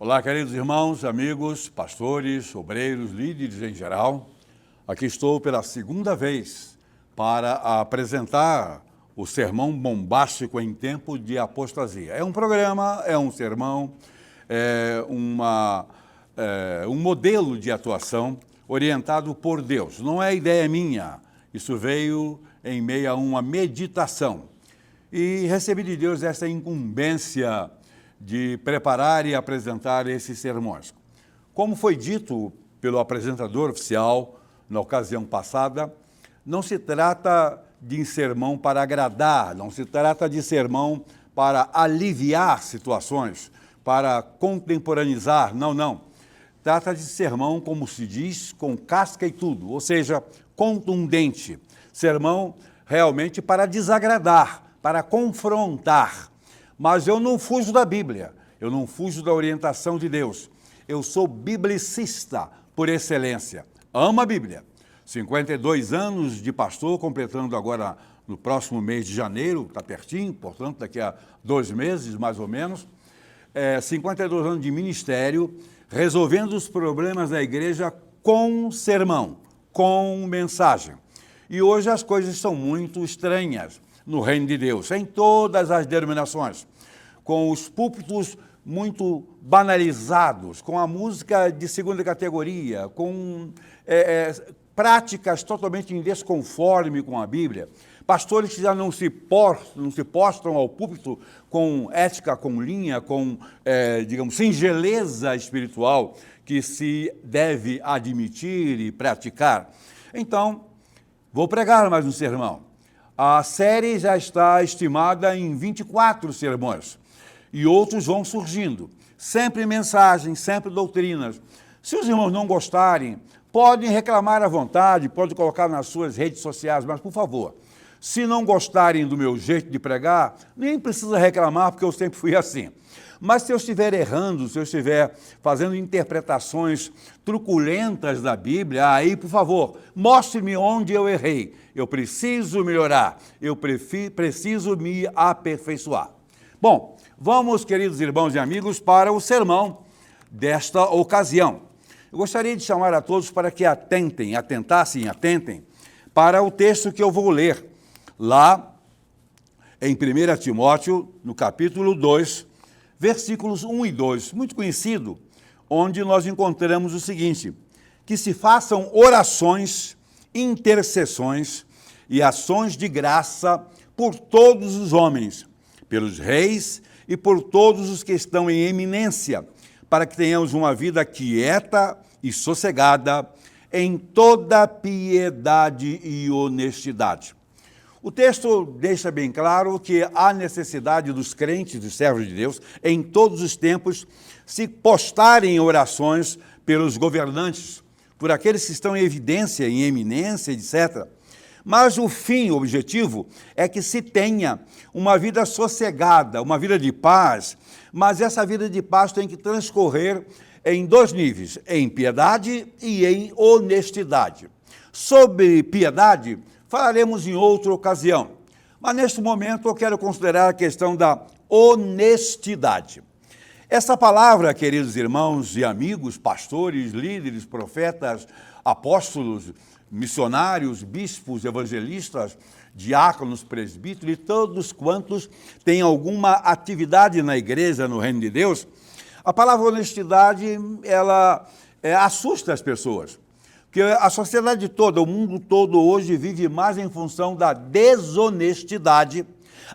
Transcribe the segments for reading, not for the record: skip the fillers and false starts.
Olá, queridos irmãos, amigos, pastores, obreiros, líderes em geral. Aqui estou pela segunda vez para apresentar o sermão bombástico em tempo de apostasia. É um programa, é um sermão, um modelo de atuação orientado por Deus. Não é ideia minha, isso veio em meio a uma meditação. E recebi de Deus essa incumbência de preparar e apresentar esses sermões. Como foi dito pelo apresentador oficial na ocasião passada, não se trata de sermão para agradar, não se trata de sermão para aliviar situações, para contemporaneizar, não. Trata de sermão, como se diz, com casca e tudo, ou seja, contundente. Sermão realmente para desagradar, para confrontar. Mas eu não fujo da Bíblia, eu não fujo da orientação de Deus. Eu sou biblicista por excelência. Amo a Bíblia. 52 anos de pastor, completando agora no próximo mês de janeiro, está pertinho, portanto, daqui a 2 meses, mais ou menos. 52 anos de ministério, resolvendo os problemas da igreja com sermão, com mensagem. E hoje as coisas são muito estranhas no reino de Deus, em todas as denominações, com os púlpitos muito banalizados, com a música de segunda categoria, com práticas totalmente em desconforme com a Bíblia, pastores que já não se postram ao púlpito com ética, com linha, com, singeleza espiritual que se deve admitir e praticar. Então, vou pregar mais um sermão. A série já está estimada em 24 sermões e outros vão surgindo. Sempre mensagens, sempre doutrinas. Se os irmãos não gostarem, podem reclamar à vontade, podem colocar nas suas redes sociais, mas, por favor, se não gostarem do meu jeito de pregar, nem precisa reclamar, porque eu sempre fui assim. Mas se eu estiver errando, se eu estiver fazendo interpretações truculentas da Bíblia, aí, por favor, mostre-me onde eu errei. Eu preciso melhorar, eu preciso me aperfeiçoar. Bom, vamos, queridos irmãos e amigos, para o sermão desta ocasião. Eu gostaria de chamar a todos para que atentem para o texto que eu vou ler lá em 1 Timóteo, no capítulo 2, versículos 1 e 2, muito conhecido, onde nós encontramos o seguinte: que se façam orações, intercessões e ações de graça por todos os homens, pelos reis e por todos os que estão em eminência, para que tenhamos uma vida quieta e sossegada em toda piedade e honestidade. O texto deixa bem claro que há necessidade dos crentes, dos servos de Deus, em todos os tempos, se postarem em orações pelos governantes, por aqueles que estão em evidência, em eminência, etc. Mas o fim, o objetivo, é que se tenha uma vida sossegada, uma vida de paz, mas essa vida de paz tem que transcorrer em 2 níveis, em piedade e em honestidade. Sobre piedade, falaremos em outra ocasião, mas neste momento eu quero considerar a questão da honestidade. Essa palavra, queridos irmãos e amigos, pastores, líderes, profetas, apóstolos, missionários, bispos, evangelistas, diáconos, presbíteros e todos quantos têm alguma atividade na igreja, no reino de Deus, a palavra honestidade, ela assusta as pessoas. Porque a sociedade toda, o mundo todo hoje vive mais em função da desonestidade.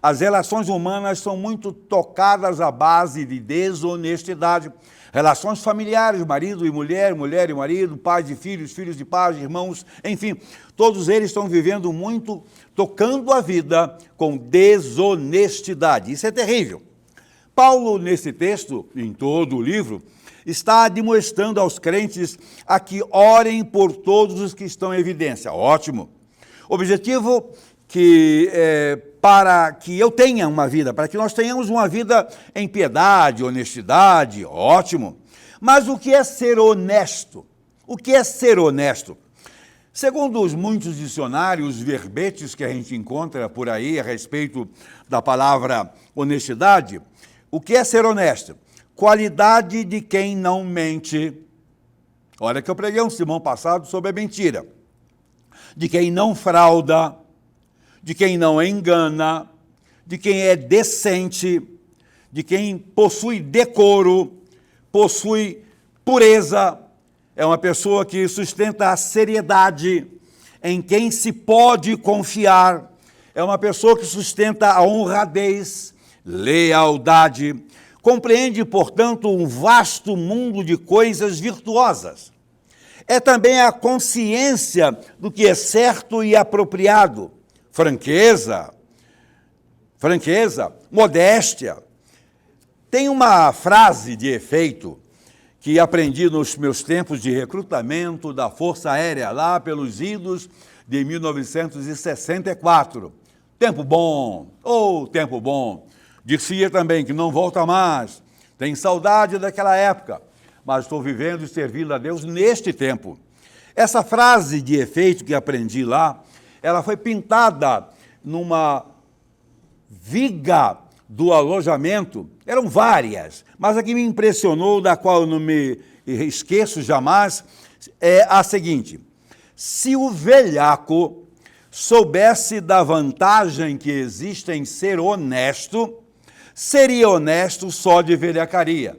As relações humanas são muito tocadas à base de desonestidade. Relações familiares, marido e mulher e marido, pais e filhos, filhos de pais, irmãos, enfim, todos eles estão vivendo muito, tocando a vida com desonestidade. Isso é terrível. Paulo, nesse texto, em todo o livro, está admoestando aos crentes a que orem por todos os que estão em evidência. Ótimo. Objetivo para que eu tenha uma vida, para que nós tenhamos uma vida em piedade, honestidade, ótimo. Mas o que é ser honesto? O que é ser honesto? Segundo os muitos dicionários, verbetes que a gente encontra por aí a respeito da palavra honestidade, o que é ser honesto? qualidade de quem não mente. Olha que eu preguei um sermão passado sobre a mentira. De quem não frauda, de quem não engana, de quem é decente, de quem possui decoro, possui pureza, é uma pessoa que sustenta a seriedade, em quem se pode confiar, é uma pessoa que sustenta a honradez, lealdade, compreende, portanto, um vasto mundo de coisas virtuosas. É também a consciência do que é certo e apropriado, franqueza, modéstia. Tem uma frase de efeito que aprendi nos meus tempos de recrutamento da Força Aérea, lá pelos idos de 1964. Tempo bom, tempo bom. Dizia também que não volta mais, tem saudade daquela época, mas estou vivendo e servindo a Deus neste tempo. Essa frase de efeito que aprendi lá, ela foi pintada numa viga do alojamento. Eram várias, mas a que me impressionou, da qual eu não me esqueço jamais, é a seguinte: se o velhaco soubesse da vantagem que existe em ser honesto, seria honesto só de velhacaria.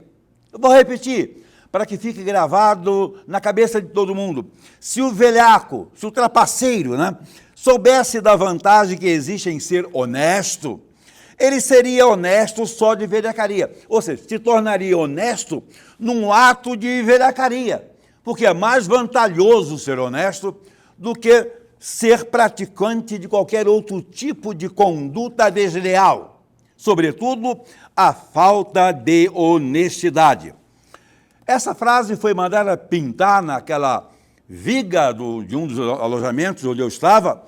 Eu vou repetir, para que fique gravado na cabeça de todo mundo. Se o velhaco, se o trapaceiro, soubesse da vantagem que existe em ser honesto, ele seria honesto só de velhacaria. Ou seja, se tornaria honesto num ato de velhacaria. Porque é mais vantajoso ser honesto do que ser praticante de qualquer outro tipo de conduta desleal. Sobretudo, a falta de honestidade. Essa frase foi mandada pintar naquela viga de um dos alojamentos onde eu estava,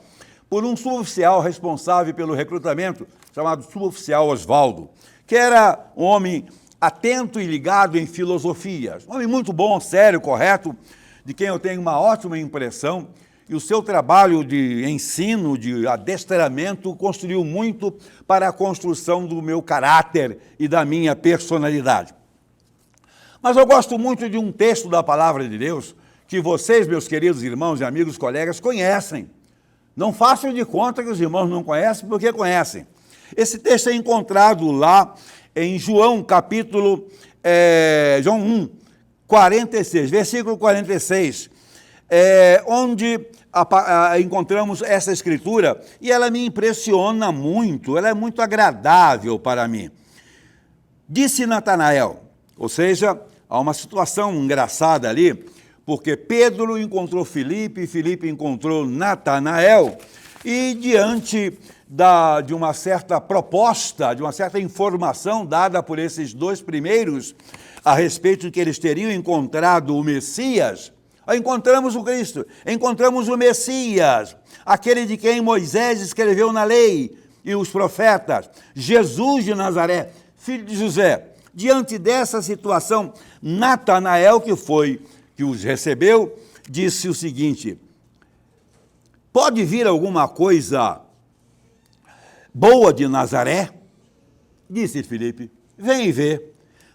por um suboficial responsável pelo recrutamento, chamado suboficial Osvaldo, que era um homem atento e ligado em filosofias, um homem muito bom, sério, correto, de quem eu tenho uma ótima impressão, e o seu trabalho de ensino, de adestramento, construiu muito para a construção do meu caráter e da minha personalidade. Mas eu gosto muito de um texto da Palavra de Deus que vocês, meus queridos irmãos e amigos, colegas, conhecem. Não façam de conta que os irmãos não conhecem, porque conhecem. Esse texto é encontrado lá em João, João 1, 46, versículo 46, onde encontramos essa escritura, e ela me impressiona muito, ela é muito agradável para mim. Disse Natanael, ou seja, há uma situação engraçada ali, porque Pedro encontrou Filipe, Filipe encontrou Natanael, e diante de uma certa proposta, de uma certa informação dada por esses dois primeiros a respeito de que eles teriam encontrado o Messias, encontramos o Cristo, encontramos o Messias, aquele de quem Moisés escreveu na lei e os profetas, Jesus de Nazaré, filho de José. Diante dessa situação, Natanael, que os recebeu, disse o seguinte: pode vir alguma coisa boa de Nazaré? Disse Filipe, vem e vê.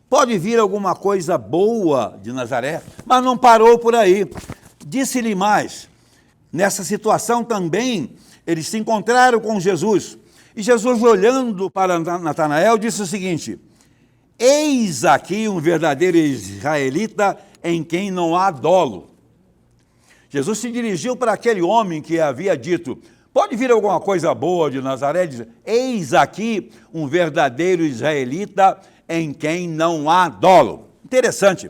Pode vir alguma coisa boa de Nazaré? Mas não parou por aí. Disse-lhe mais, nessa situação também, eles se encontraram com Jesus. E Jesus, olhando para Natanael, disse o seguinte: eis aqui um verdadeiro israelita em quem não há dolo. Jesus se dirigiu para aquele homem que havia dito: pode vir alguma coisa boa de Nazaré? Diz: eis aqui um verdadeiro israelita em quem não há dolo. Interessante.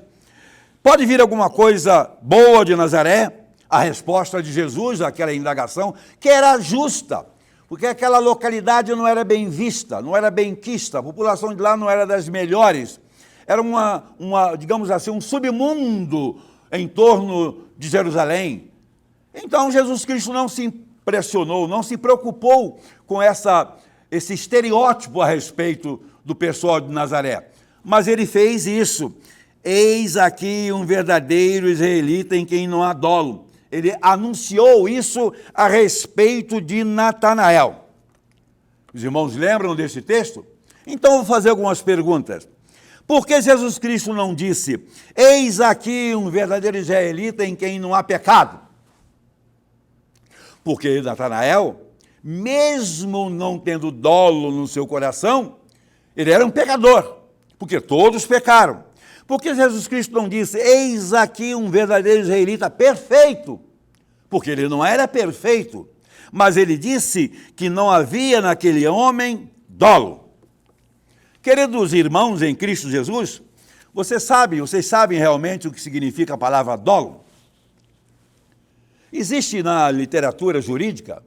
Pode vir alguma coisa boa de Nazaré? A resposta de Jesus àquela indagação, que era justa, porque aquela localidade não era bem vista, não era bem quista, a população de lá não era das melhores. Era digamos assim, um submundo em torno de Jerusalém. Então Jesus Cristo não se impressionou, não se preocupou com esse estereótipo a respeito do pessoal de Nazaré. Mas ele fez isso. Eis aqui um verdadeiro israelita em quem não há dolo. Ele anunciou isso a respeito de Natanael. Os irmãos lembram desse texto? Então, vou fazer algumas perguntas. Por que Jesus Cristo não disse: eis aqui um verdadeiro israelita em quem não há pecado? Porque Natanael, mesmo não tendo dolo no seu coração, ele era um pecador, porque todos pecaram. Por que Jesus Cristo não disse: eis aqui um verdadeiro israelita perfeito? Porque ele não era perfeito, mas ele disse que não havia naquele homem dolo. Queridos irmãos em Cristo Jesus, vocês sabem realmente o que significa a palavra dolo? Existe na literatura jurídica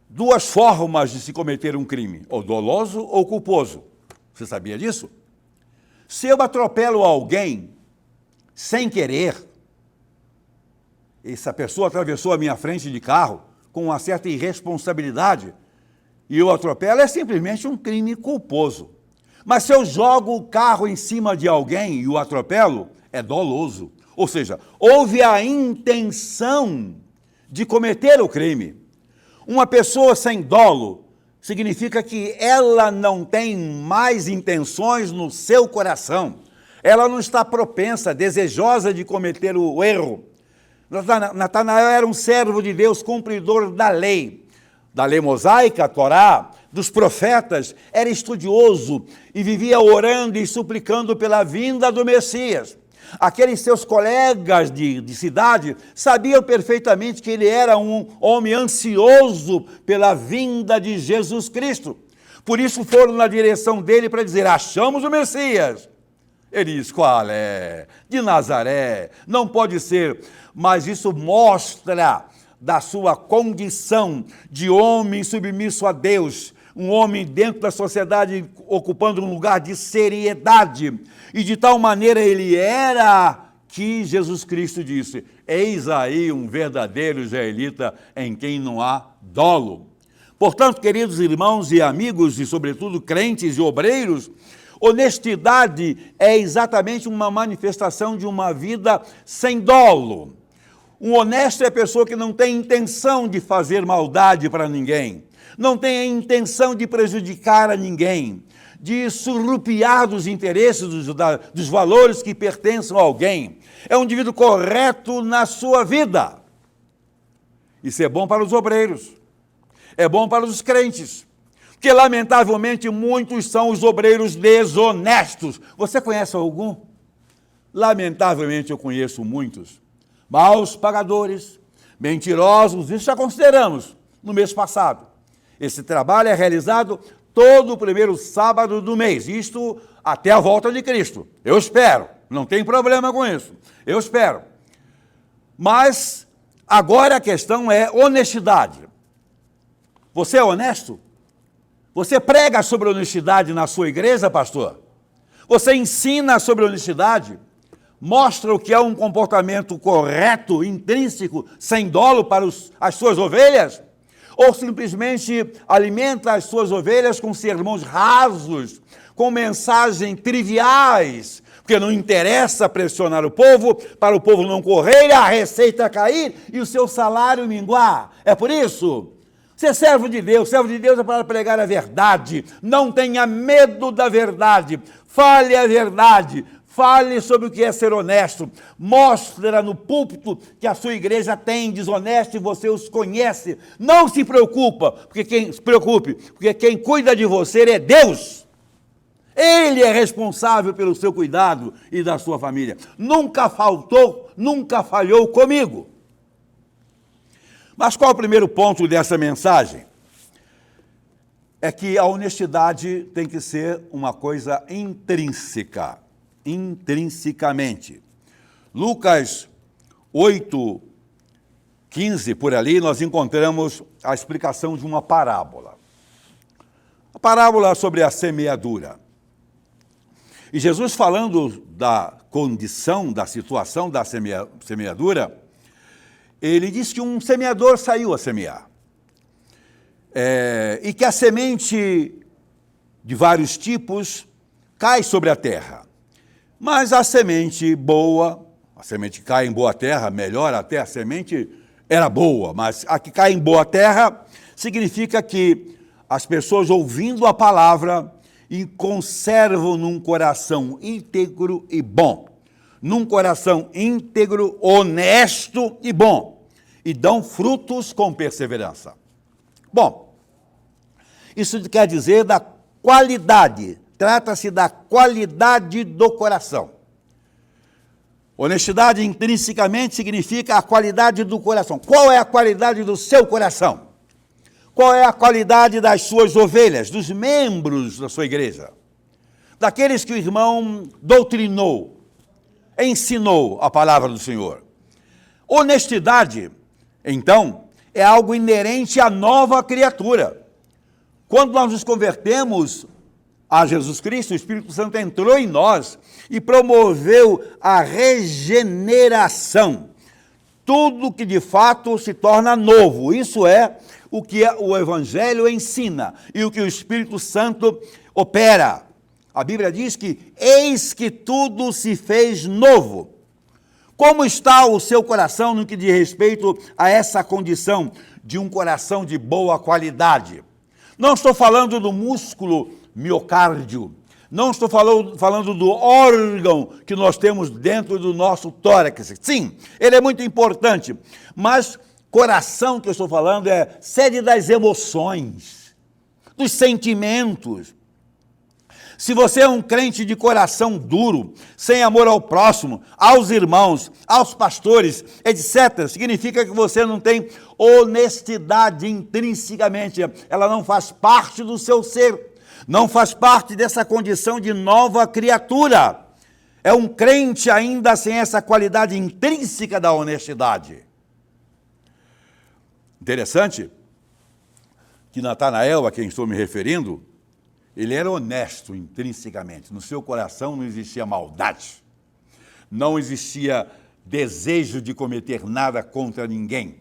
duas formas de se cometer um crime, ou doloso ou culposo. Você sabia disso? Se eu atropelo alguém sem querer, essa pessoa atravessou a minha frente de carro com uma certa irresponsabilidade e eu atropelo, é simplesmente um crime culposo. Mas se eu jogo o carro em cima de alguém e o atropelo, é doloso. Ou seja, houve a intenção de cometer o crime. Uma pessoa sem dolo significa que ela não tem mais intenções no seu coração. Ela não está propensa, desejosa de cometer o erro. Natanael era um servo de Deus, cumpridor da lei mosaica, a Torá, dos profetas, era estudioso e vivia orando e suplicando pela vinda do Messias. Aqueles seus colegas de cidade sabiam perfeitamente que ele era um homem ansioso pela vinda de Jesus Cristo. Por isso foram na direção dele para dizer: achamos o Messias. Ele diz: qual é? De Nazaré, não pode ser. Mas isso mostra da sua condição de homem submisso a Deus, um homem dentro da sociedade ocupando um lugar de seriedade. E de tal maneira ele era que Jesus Cristo disse: eis aí um verdadeiro israelita em quem não há dolo. Portanto, queridos irmãos e amigos, e sobretudo crentes e obreiros, honestidade é exatamente uma manifestação de uma vida sem dolo. Um honesto é a pessoa que não tem intenção de fazer maldade para ninguém, não tem a intenção de prejudicar a ninguém, de surrupiar dos interesses, dos valores que pertencem a alguém. É um indivíduo correto na sua vida. Isso é bom para os obreiros, é bom para os crentes, porque lamentavelmente muitos são os obreiros desonestos. Você conhece algum? Lamentavelmente eu conheço muitos. Maus pagadores, mentirosos, isso já consideramos no mês passado. Esse trabalho é realizado todo o primeiro sábado do mês, isto até a volta de Cristo. Eu espero, não tem problema com isso, eu espero. Mas agora a questão é honestidade. Você é honesto? Você prega sobre honestidade na sua igreja, pastor? Você ensina sobre honestidade? Mostra o que é um comportamento correto, intrínseco, sem dolo para as suas ovelhas? Ou simplesmente alimenta as suas ovelhas com sermões rasos, com mensagens triviais, porque não interessa pressionar o povo, para o povo não correr, a receita cair e o seu salário minguar? É por isso? Você é servo de Deus é para pregar a verdade, não tenha medo da verdade, fale a verdade, fale sobre o que é ser honesto, mostre no púlpito que a sua igreja tem desonesto e você os conhece. Não se preocupe, porque quem cuida de você é Deus. Ele é responsável pelo seu cuidado e da sua família. Nunca faltou, nunca falhou comigo. Mas qual é o primeiro ponto dessa mensagem? É que a honestidade tem que ser uma coisa intrínseca, intrinsecamente. Lucas 8:15, por ali, nós encontramos a explicação de uma parábola. A parábola sobre a semeadura. E Jesus, falando da condição, da situação da semeadura, ele diz que um semeador saiu a semear. E que a semente de vários tipos cai sobre a terra. Mas a semente boa, a semente que cai em boa terra, melhor até, a semente era boa, mas a que cai em boa terra significa que as pessoas ouvindo a palavra e conservam num coração íntegro e bom. Num coração íntegro, honesto e bom. E dão frutos com perseverança. Bom, isso quer dizer da qualidade. Trata-se da qualidade do coração. Honestidade intrinsecamente significa a qualidade do coração. Qual é a qualidade do seu coração? Qual é a qualidade das suas ovelhas, dos membros da sua igreja? Daqueles que o irmão doutrinou, ensinou a palavra do Senhor. Honestidade, então, é algo inerente à nova criatura. Quando nós nos convertemos a Jesus Cristo, o Espírito Santo entrou em nós e promoveu a regeneração. Tudo que de fato se torna novo. Isso é o que o Evangelho ensina e o que o Espírito Santo opera. A Bíblia diz que eis que tudo se fez novo. Como está o seu coração no que diz respeito a essa condição de um coração de boa qualidade? Não estou falando do músculo miocárdio, não estou falando do órgão que nós temos dentro do nosso tórax. Sim, ele é muito importante, mas coração que eu estou falando é sede das emoções, dos sentimentos. Se você é um crente de coração duro, sem amor ao próximo, aos irmãos, aos pastores, etc., significa que você não tem honestidade intrinsecamente. Ela não faz parte do seu ser, não faz parte dessa condição de nova criatura. É um crente ainda sem essa qualidade intrínseca da honestidade. Interessante que Natanael, a quem estou me referindo, ele era honesto intrinsecamente. No seu coração não existia maldade. Não existia desejo de cometer nada contra ninguém.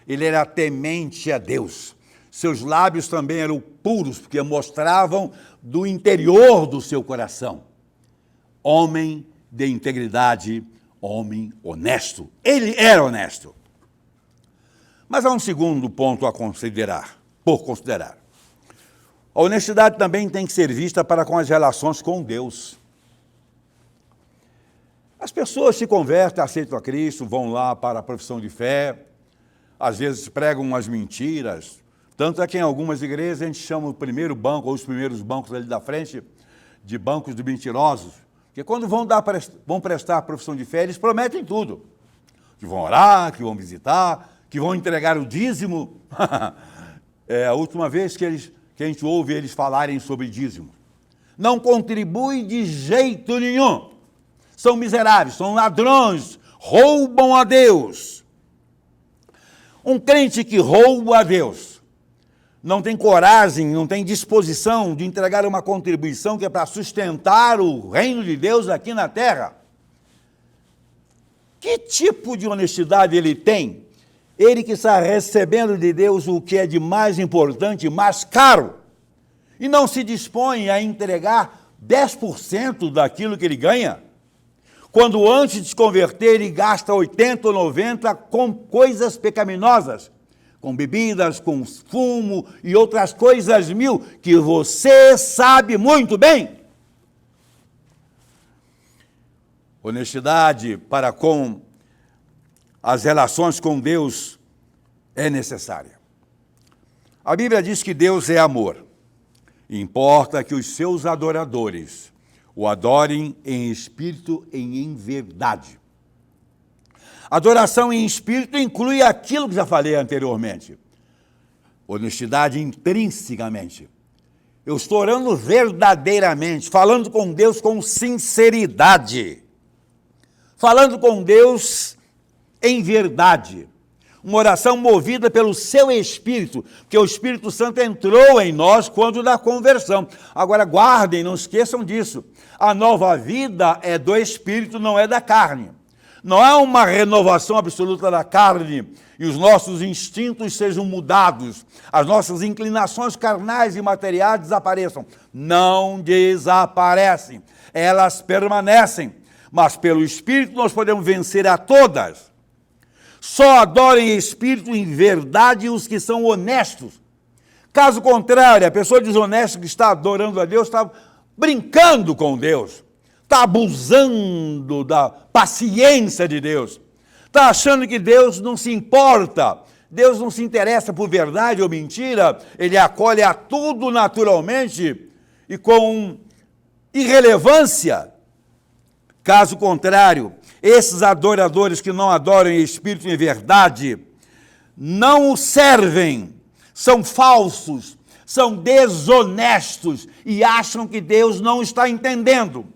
Ele era temente a Deus. Seus lábios também eram puros, porque mostravam do interior do seu coração. Homem de integridade, homem honesto. Ele era honesto. Mas há um segundo ponto a considerar, por considerar. A honestidade também tem que ser vista para com as relações com Deus. As pessoas se convertem, aceitam a Cristo, vão lá para a profissão de fé, às vezes pregam umas mentiras, tanto é que em algumas igrejas a gente chama o primeiro banco, ou os primeiros bancos ali da frente, de bancos de mentirosos, porque quando vão prestar a profissão de fé, eles prometem tudo, que vão orar, que vão visitar, que vão entregar o dízimo. É a última vez que a gente ouve eles falarem sobre dízimo. Não contribui de jeito nenhum. São miseráveis, são ladrões, roubam a Deus. Um crente que rouba a Deus não tem coragem, não tem disposição de entregar uma contribuição que é para sustentar o reino de Deus aqui na terra. Que tipo de honestidade ele tem? Ele que está recebendo de Deus o que é de mais importante, mais caro, e não se dispõe a entregar 10% daquilo que ele ganha, quando antes de se converter ele gasta 80 ou 90 com coisas pecaminosas, com bebidas, com fumo e outras coisas mil, que você sabe muito bem. Honestidade para com as relações com Deus é necessária. A Bíblia diz que Deus é amor. Importa que os seus adoradores o adorem em espírito e em verdade. Adoração em espírito inclui aquilo que já falei anteriormente. Honestidade intrinsecamente. Eu estou orando verdadeiramente, falando com Deus com sinceridade. Falando com Deus em verdade, uma oração movida pelo seu Espírito, porque o Espírito Santo entrou em nós quando da conversão. Agora guardem, não esqueçam disso, a nova vida é do Espírito, não é da carne. Não é uma renovação absoluta da carne e os nossos instintos sejam mudados, as nossas inclinações carnais e materiais desapareçam. Não desaparecem, elas permanecem, mas pelo Espírito nós podemos vencer a todas. Só adorem em espírito e em verdade os que são honestos. Caso contrário, a pessoa desonesta que está adorando a Deus está brincando com Deus, está abusando da paciência de Deus, está achando que Deus não se importa, Deus não se interessa por verdade ou mentira, ele acolhe a tudo naturalmente e com irrelevância. Caso contrário, esses adoradores que não adoram em espírito e em verdade, não o servem, são falsos, são desonestos e acham que Deus não está entendendo.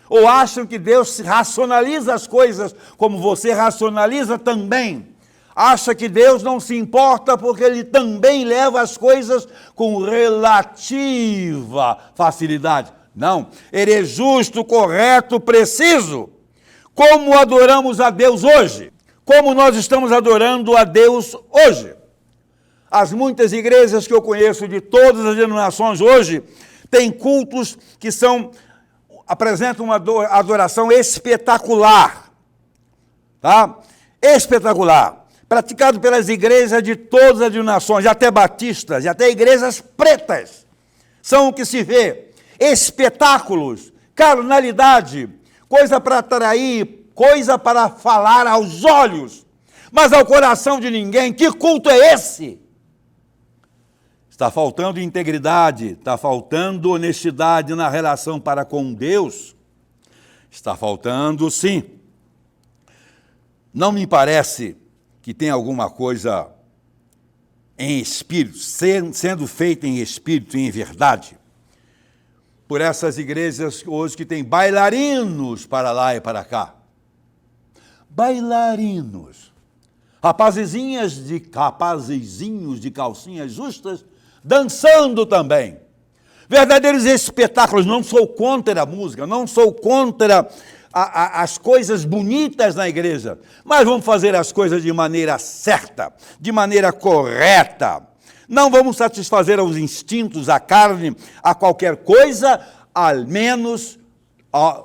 Ou acham que Deus racionaliza as coisas como você racionaliza também. Acha que Deus não se importa porque ele também leva as coisas com relativa facilidade. Não, ele é justo, correto, preciso. Como adoramos a Deus hoje? Como nós estamos adorando a Deus hoje? As muitas igrejas que eu conheço de todas as denominações hoje têm cultos que apresentam uma adoração espetacular, tá? Espetacular. Praticado pelas igrejas de todas as denominações, até batistas, e até igrejas pretas. São o que se vê. Espetáculos, carnalidade, coisa para atrair, coisa para falar aos olhos, mas ao coração de ninguém. Que culto é esse? Está faltando integridade, está faltando honestidade na relação para com Deus. Está faltando, sim. Não me parece que tem alguma coisa em espírito, sendo feita em espírito e em verdade, por essas igrejas hoje que tem bailarinos para lá e para cá. Bailarinos. Rapazezinhos de calcinhas justas, dançando também. Verdadeiros espetáculos. Não sou contra a música, não sou contra as coisas bonitas na igreja, mas vamos fazer as coisas de maneira certa, de maneira correta. Não vamos satisfazer aos instintos, à carne, a qualquer coisa, ao menos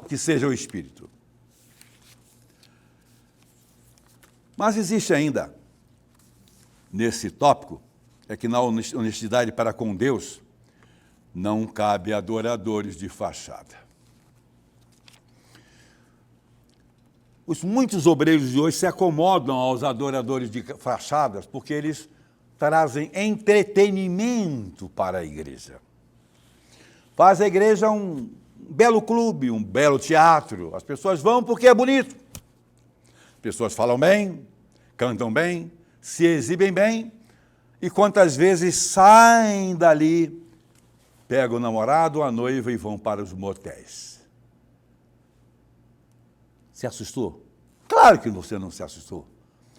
que seja o Espírito. Mas existe ainda, nesse tópico, é que na honestidade para com Deus, não cabe adoradores de fachada. Muitos obreiros de hoje se acomodam aos adoradores de fachadas porque eles trazem entretenimento para a igreja. Faz a igreja um belo clube, um belo teatro. As pessoas vão porque é bonito. As pessoas falam bem, cantam bem, se exibem bem e quantas vezes saem dali, pegam o namorado ou a noiva e vão para os motéis. Se assustou? Claro que você não se assustou.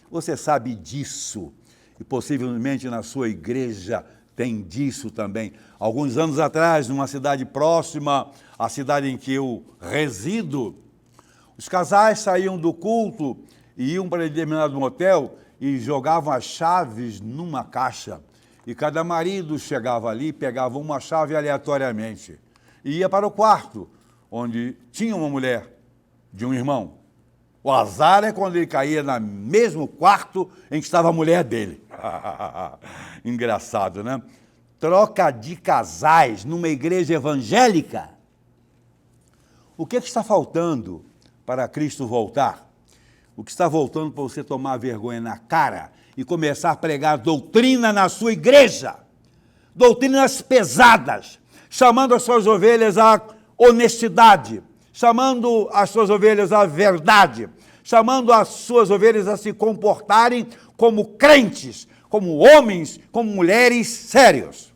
Você sabe disso. E possivelmente na sua igreja tem disso também. Alguns anos atrás, numa cidade próxima à cidade em que eu resido, os casais saíam do culto e iam para determinado motel e jogavam as chaves numa caixa. E cada marido chegava ali, pegava uma chave aleatoriamente e ia para o quarto, onde tinha uma mulher de um irmão. O azar é quando ele caía no mesmo quarto em que estava a mulher dele. Engraçado, né? Troca de casais numa igreja evangélica. O que está faltando para Cristo voltar? O que está voltando para você tomar vergonha na cara e começar a pregar doutrina na sua igreja? Doutrinas pesadas, chamando as suas ovelhas à honestidade, chamando as suas ovelhas à verdade, chamando as suas ovelhas a se comportarem como crentes, como homens, como mulheres sérios.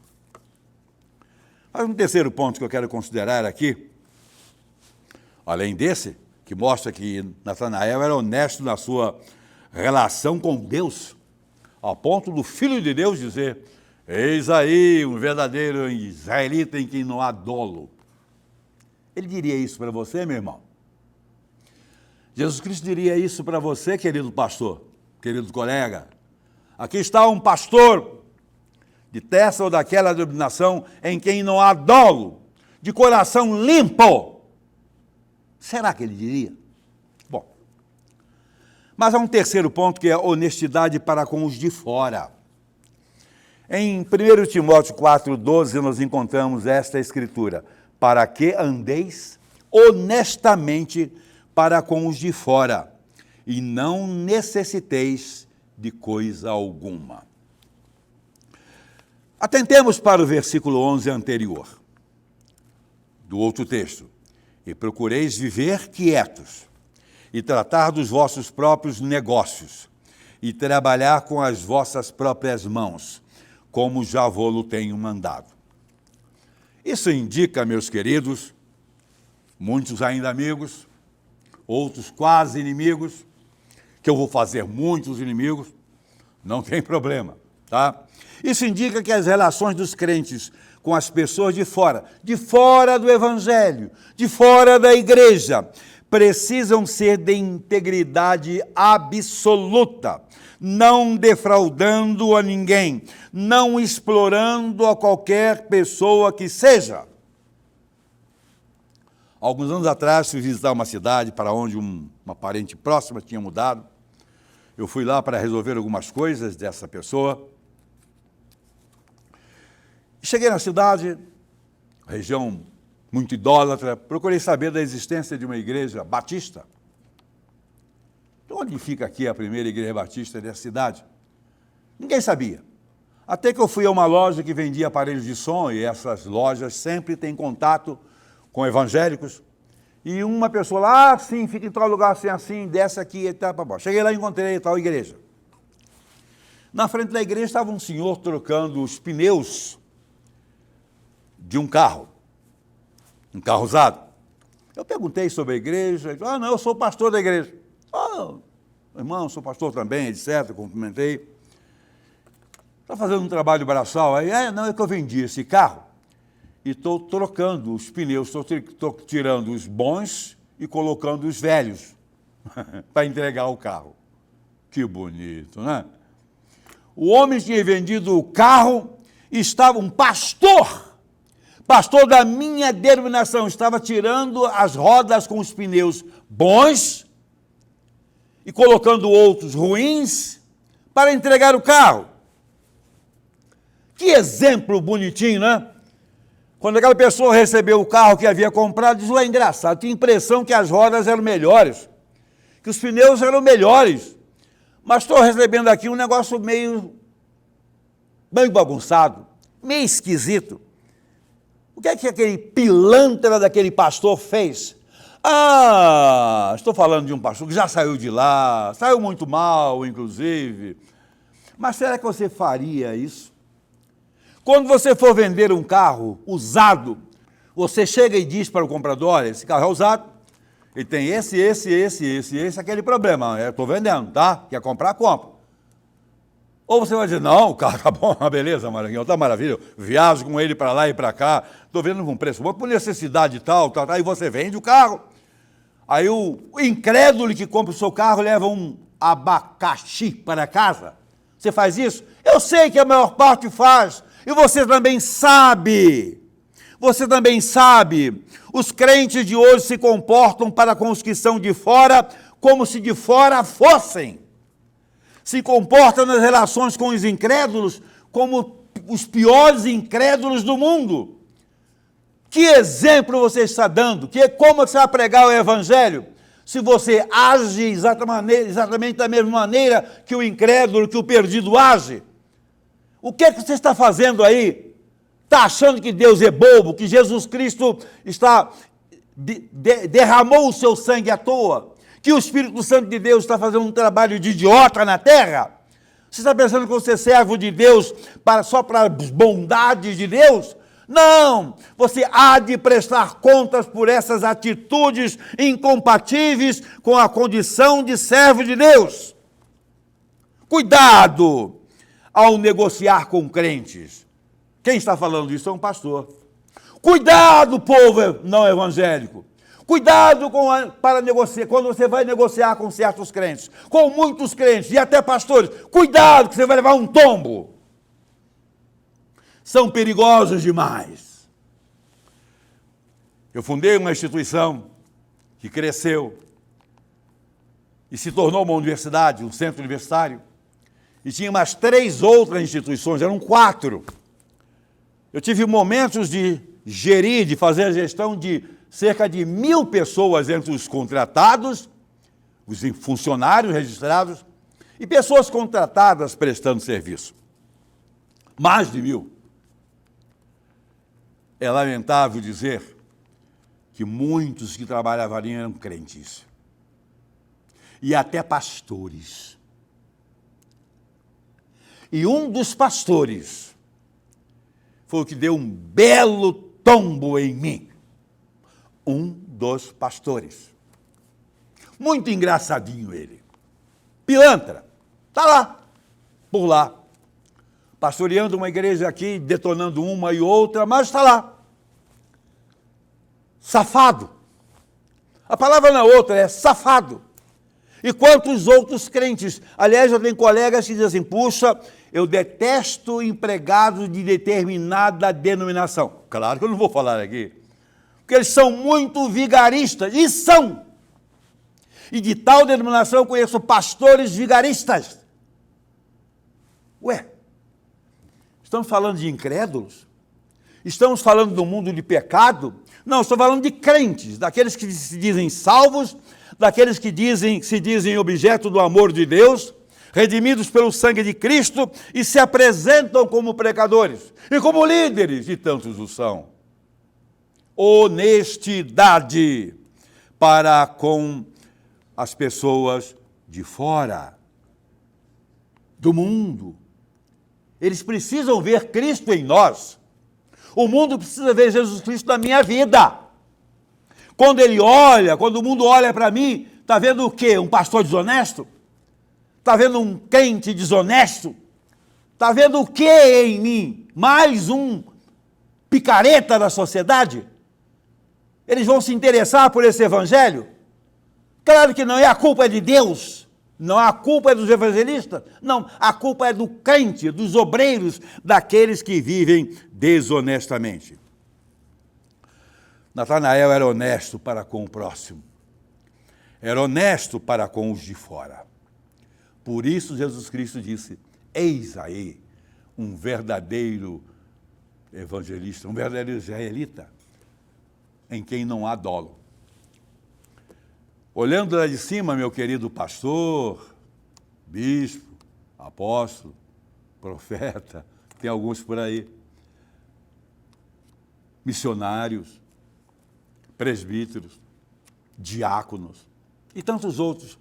Mas um terceiro ponto que eu quero considerar aqui, além desse, que mostra que Natanael era honesto na sua relação com Deus, ao ponto do Filho de Deus dizer: eis aí um verdadeiro israelita em quem não há dolo. Ele diria isso para você, meu irmão? Jesus Cristo diria isso para você, querido pastor, querido colega? Aqui está um pastor de dessa ou daquela denominação em quem não há dolo, de coração limpo. Será que ele diria? Bom, mas há um terceiro ponto que é a honestidade para com os de fora. Em 1 Timóteo 4,12 nós encontramos esta escritura: para que andeis honestamente para com os de fora, e não necessiteis de coisa alguma. Atentemos para o versículo 11 anterior, do outro texto. E procureis viver quietos, e tratar dos vossos próprios negócios, e trabalhar com as vossas próprias mãos, como já vou-lo tenho mandado. Isso indica, meus queridos, muitos ainda amigos, outros quase inimigos, que eu vou fazer muitos inimigos, não tem problema, tá? Isso indica que as relações dos crentes com as pessoas de fora do Evangelho, de fora da igreja, precisam ser de integridade absoluta, não defraudando a ninguém, não explorando a qualquer pessoa que seja. Alguns anos atrás, fui visitar uma cidade para onde uma parente próxima tinha mudado. Eu fui lá para resolver algumas coisas dessa pessoa. Cheguei na cidade, região muito idólatra, procurei saber da existência de uma igreja batista. Onde fica aqui a primeira igreja batista dessa cidade? Ninguém sabia. Até que eu fui a uma loja que vendia aparelhos de som, e essas lojas sempre têm contato com evangélicos. E uma pessoa lá, sim, fica em tal lugar assim, desce aqui e tal. Cheguei lá e encontrei tal igreja. Na frente da igreja estava um senhor trocando os pneus de um carro usado. Eu perguntei sobre a igreja, ele falou, não, eu sou pastor da igreja. Irmão, sou pastor também, etc., cumprimentei. Está fazendo um trabalho braçal aí? Não, é que eu vendi esse carro e estou trocando os pneus, estou tirando os bons e colocando os velhos para entregar o carro. Que bonito, né? O homem tinha vendido o carro e estava um pastor da minha denominação, estava tirando as rodas com os pneus bons e colocando outros ruins para entregar o carro. Que exemplo bonitinho, né? Quando aquela pessoa recebeu o carro que havia comprado, diz, é engraçado, tinha a impressão que as rodas eram melhores, que os pneus eram melhores, mas estou recebendo aqui um negócio meio bagunçado, meio esquisito. O que é que aquele pilantra daquele pastor fez? Estou falando de um pastor que já saiu de lá, saiu muito mal, inclusive. Mas será que você faria isso? Quando você for vender um carro usado, você chega e diz para o comprador, olha, esse carro é usado, ele tem esse, aquele problema, eu estou vendendo, tá? Quer comprar, compra. Ou você vai dizer, não, o carro tá bom, beleza, Maranhão, tá maravilha, viajo com ele para lá e para cá, estou vendo com preço bom, por necessidade tal, aí você vende o carro. Aí o incrédulo que compra o seu carro leva um abacaxi para casa. Você faz isso? Eu sei que a maior parte faz, e você também sabe. Você também sabe. Os crentes de hoje se comportam para com os que são de fora como se de fora fossem. Se comportam nas relações com os incrédulos como os piores incrédulos do mundo. Que exemplo você está dando? Como você vai pregar o evangelho se você age exatamente da mesma maneira que o incrédulo, que o perdido age? O que é que você está fazendo aí? Está achando que Deus é bobo, que Jesus Cristo derramou o seu sangue à toa? Que o Espírito Santo de Deus está fazendo um trabalho de idiota na terra? Você está pensando que você é servo de Deus só para as bondades de Deus? Não! Você há de prestar contas por essas atitudes incompatíveis com a condição de servo de Deus. Cuidado ao negociar com crentes. Quem está falando isso é um pastor. Cuidado, povo não evangélico. Cuidado para negociar, quando você vai negociar com certos crentes, com muitos crentes e até pastores. Cuidado que você vai levar um tombo. São perigosos demais. Eu fundei uma instituição que cresceu e se tornou uma universidade, um centro universitário, e tinha mais 3 outras instituições, eram 4. Eu tive momentos de gerir, de fazer a gestão de cerca de 1.000 pessoas entre os contratados, os funcionários registrados e pessoas contratadas prestando serviço. Mais de 1.000. É lamentável dizer que muitos que trabalhavam ali eram crentes. E até pastores. E um dos pastores foi o que deu um belo tombo em mim. Um dos pastores. Muito engraçadinho ele. Pilantra. Está lá, por lá. Pastoreando uma igreja aqui, detonando uma e outra, mas está lá. Safado. A palavra não é outra, é safado. E quantos outros crentes? Aliás, eu tenho colegas que dizem assim, puxa, eu detesto empregados de determinada denominação. Claro que eu não vou falar aqui. Porque eles são muito vigaristas, e são. E de tal denominação eu conheço pastores vigaristas. Ué, estamos falando de incrédulos? Estamos falando do mundo de pecado? Não, estou falando de crentes, daqueles que se dizem salvos, daqueles que se dizem objeto do amor de Deus, redimidos pelo sangue de Cristo e se apresentam como pecadores e como líderes, e tantos o são. Honestidade para com as pessoas de fora do mundo. Eles precisam ver Cristo em nós. O mundo precisa ver Jesus Cristo na minha vida. Quando o mundo olha para mim, está vendo o quê? Um pastor desonesto? Está vendo um crente desonesto? Está vendo o quê em mim? Mais um picareta da sociedade? Eles vão se interessar por esse evangelho? Claro que não, e a culpa é de Deus. Não, a culpa é dos evangelistas. Não, a culpa é do crente, dos obreiros, daqueles que vivem desonestamente. Natanael era honesto para com o próximo. Era honesto para com os de fora. Por isso Jesus Cristo disse, eis aí um verdadeiro evangelista, um verdadeiro israelita, em quem não há dolo. Olhando lá de cima, meu querido pastor, bispo, apóstolo, profeta, tem alguns por aí, missionários, presbíteros, diáconos e tantos outros.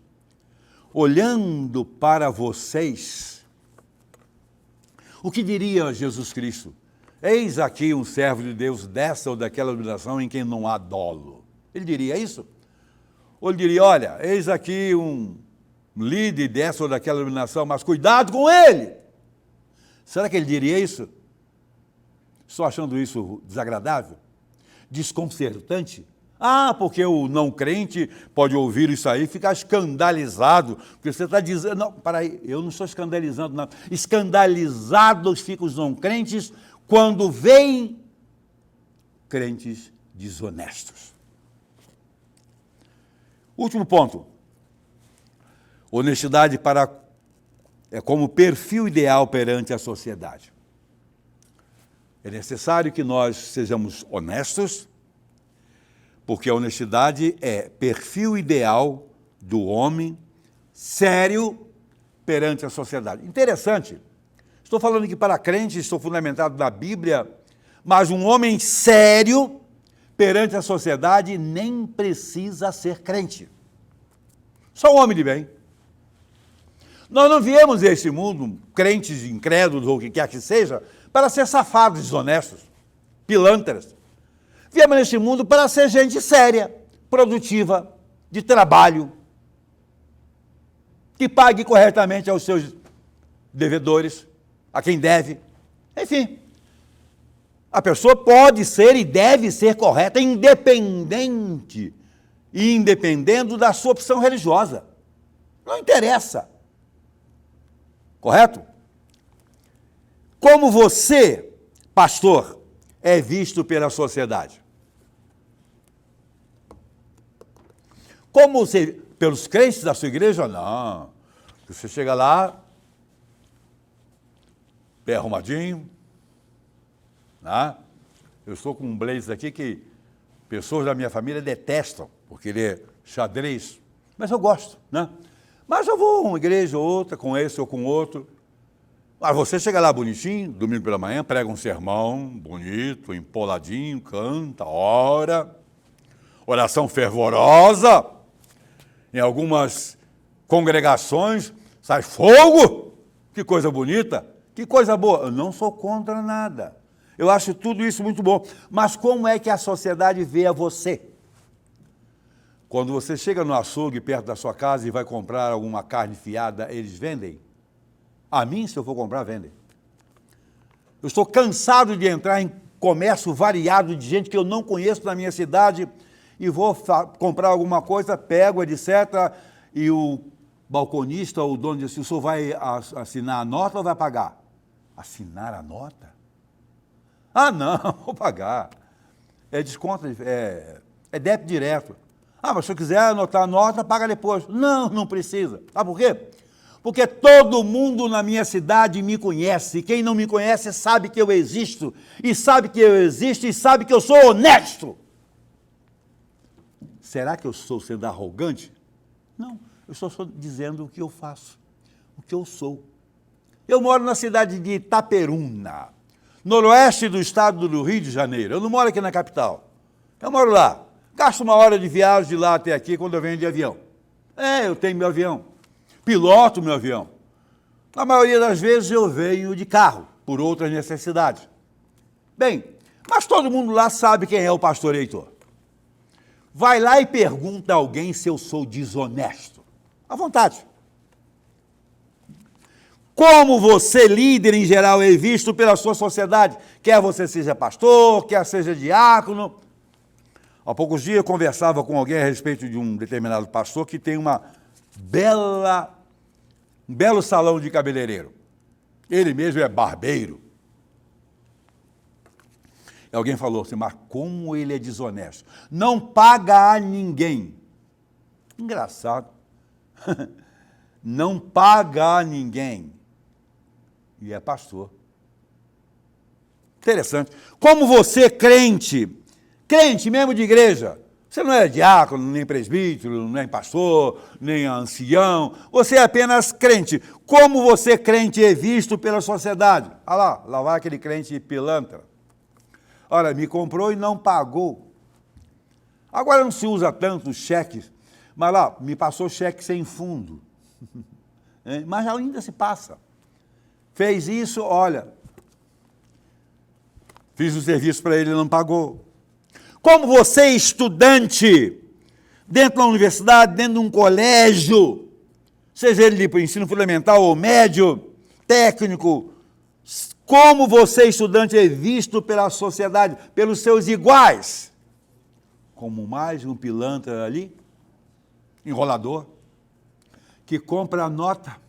Olhando para vocês, o que diria Jesus Cristo? Eis aqui um servo de Deus dessa ou daquela denominação em quem não há dolo. Ele diria isso? Ou ele diria, olha, eis aqui um líder dessa ou daquela denominação, mas cuidado com ele. Será que ele diria isso? Estou achando isso desagradável? Desconcertante? Porque o não crente pode ouvir isso aí e ficar escandalizado, porque você está dizendo, não, peraí, eu não estou escandalizando, não. Escandalizados ficam os não crentes quando veem crentes desonestos. Último ponto. Honestidade é como perfil ideal perante a sociedade. É necessário que nós sejamos honestos, porque a honestidade é perfil ideal do homem sério perante a sociedade. Interessante. Estou falando que para crentes, estou fundamentado na Bíblia, mas um homem sério perante a sociedade nem precisa ser crente. Só um homem de bem. Nós não viemos a este mundo, crentes, incrédulos ou o que quer que seja, para ser safados, desonestos, pilantras. Viemos neste mundo para ser gente séria, produtiva, de trabalho, que pague corretamente aos seus devedores, a quem deve. Enfim, a pessoa pode ser e deve ser correta, independente e independendo da sua opção religiosa. Não interessa. Correto? Como você, pastor, é visto pela sociedade? Como você, pelos crentes da sua igreja? Não. Você chega lá, pé arrumadinho, né? Eu estou com um blazer aqui que pessoas da minha família detestam, porque ele é xadrez. Mas eu gosto, né? Mas eu vou a uma igreja ou outra, com esse ou com outro. Mas você chega lá bonitinho, domingo pela manhã, prega um sermão bonito, empoladinho, canta, ora, oração fervorosa. Em algumas congregações sai fogo. Que coisa bonita, que coisa boa. Eu não sou contra nada. Eu acho tudo isso muito bom. Mas como é que a sociedade vê a você? Quando você chega no açougue perto da sua casa e vai comprar alguma carne fiada, eles vendem? A mim, se eu for comprar, vendem. Eu estou cansado de entrar em comércio variado de gente que eu não conheço na minha cidade e vou comprar alguma coisa, pego, etc. E o balconista ou o dono diz assim, o senhor vai assinar a nota ou vai pagar? Assinar a nota? Ah, não, vou pagar. É desconto, é débito direto. Ah, mas se eu quiser anotar a nota, paga depois. Não, não precisa. Sabe por quê? Porque todo mundo na minha cidade me conhece. Quem não me conhece sabe que eu existo. E sabe que eu existo e sabe que eu sou honesto. Será que eu estou sendo arrogante? Não, eu estou só dizendo o que eu faço, o que eu sou. Eu moro na cidade de Itaperuna, noroeste do estado do Rio de Janeiro. Eu não moro aqui na capital. Eu moro lá. Gasto uma hora de viagem de lá até aqui quando eu venho de avião. Eu tenho meu avião. Piloto meu avião. A maioria das vezes eu venho de carro, por outras necessidades. Bem, mas todo mundo lá sabe quem é o pastor Heitor. Vai lá e pergunta a alguém se eu sou desonesto. À vontade. Como você, líder em geral, é visto pela sua sociedade, quer você seja pastor, quer seja diácono. Há poucos dias eu conversava com alguém a respeito de um determinado pastor que tem um belo salão de cabeleireiro. Ele mesmo é barbeiro. E alguém falou assim, mas como ele é desonesto? Não paga a ninguém. Engraçado. Não paga a ninguém. E é pastor. Interessante. Como você, crente mesmo de igreja, você não é diácono, nem presbítero, nem pastor, nem ancião, você é apenas crente. Como você, crente, é visto pela sociedade? Olha lá vai aquele crente pilantra. Olha, me comprou e não pagou. Agora não se usa tanto cheques, mas lá, me passou cheque sem fundo. Mas ainda se passa. Fez isso, olha, fiz um serviço para ele e não pagou. Como você, estudante, dentro da universidade, dentro de um colégio, seja ele de ensino fundamental ou médio, técnico, como você, estudante, é visto pela sociedade, pelos seus iguais, como mais um pilantra ali, enrolador, que compra a nota,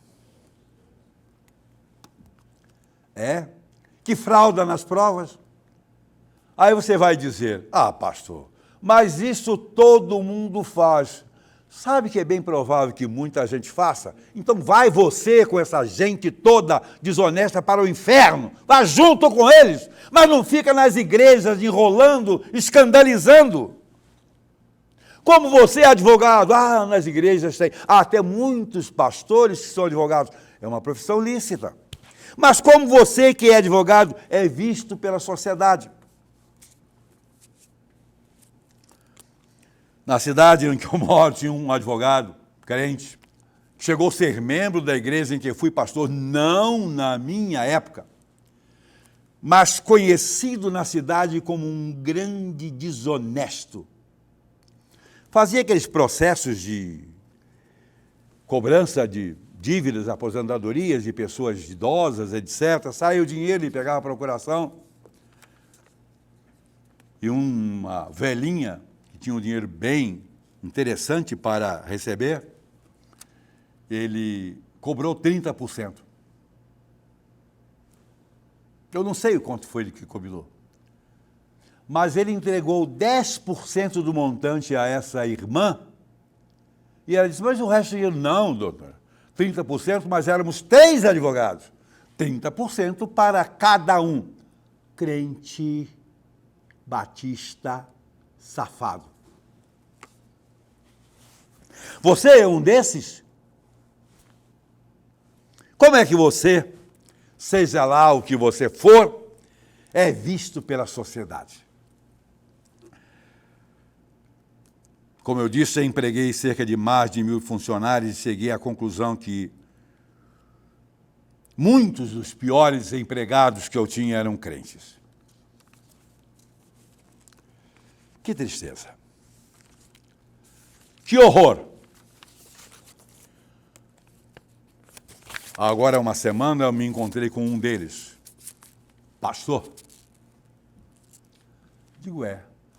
que frauda nas provas. Aí você vai dizer, pastor, mas isso todo mundo faz. Sabe que é bem provável que muita gente faça? Então vai você com essa gente toda desonesta para o inferno, vá junto com eles, mas não fica nas igrejas enrolando, escandalizando. Como você é advogado, nas igrejas tem até muitos pastores que são advogados, é uma profissão lícita. Mas como você que é advogado é visto pela sociedade? Na cidade em que eu moro, tinha um advogado, crente, que chegou a ser membro da igreja em que fui pastor, não na minha época, mas conhecido na cidade como um grande desonesto. Fazia aqueles processos de cobrança de dívidas, aposentadorias de pessoas idosas, etc. Saia o dinheiro e pegava a procuração. E uma velhinha que tinha um dinheiro bem interessante para receber, ele cobrou 30%. Eu não sei o quanto foi ele que cobrou, mas ele entregou 10% do montante a essa irmã, e ela disse, mas o resto do dinheiro, não, doutor, 30%, mas éramos 3 advogados, 30% para cada um. Crente, batista safado. Você é um desses? Como é que você, seja lá o que você for, é visto pela sociedade? Como eu disse, eu empreguei cerca de mais de 1.000 funcionários e cheguei à conclusão que muitos dos piores empregados que eu tinha eram crentes. Que tristeza. Que horror. Agora, uma semana, eu me encontrei com um deles. Pastor. Digo,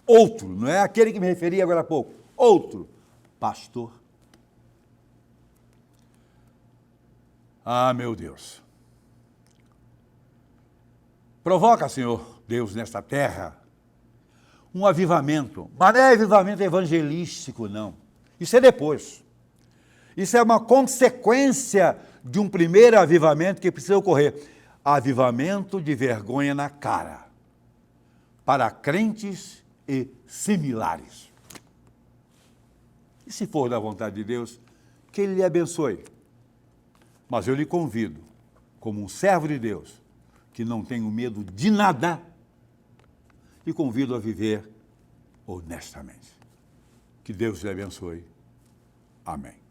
outro, não é aquele que me referi agora há pouco. Outro. Pastor. Ah, meu Deus. Provoca, Senhor Deus, nesta terra, um avivamento. Mas não é avivamento evangelístico, não. Isso é depois. Isso é uma consequência de um primeiro avivamento que precisa ocorrer. Avivamento de vergonha na cara. Para crentes e similares. E se for da vontade de Deus, que Ele lhe abençoe. Mas eu lhe convido, como um servo de Deus, que não tenho medo de nada, e convido a viver honestamente. Que Deus lhe abençoe. Amém.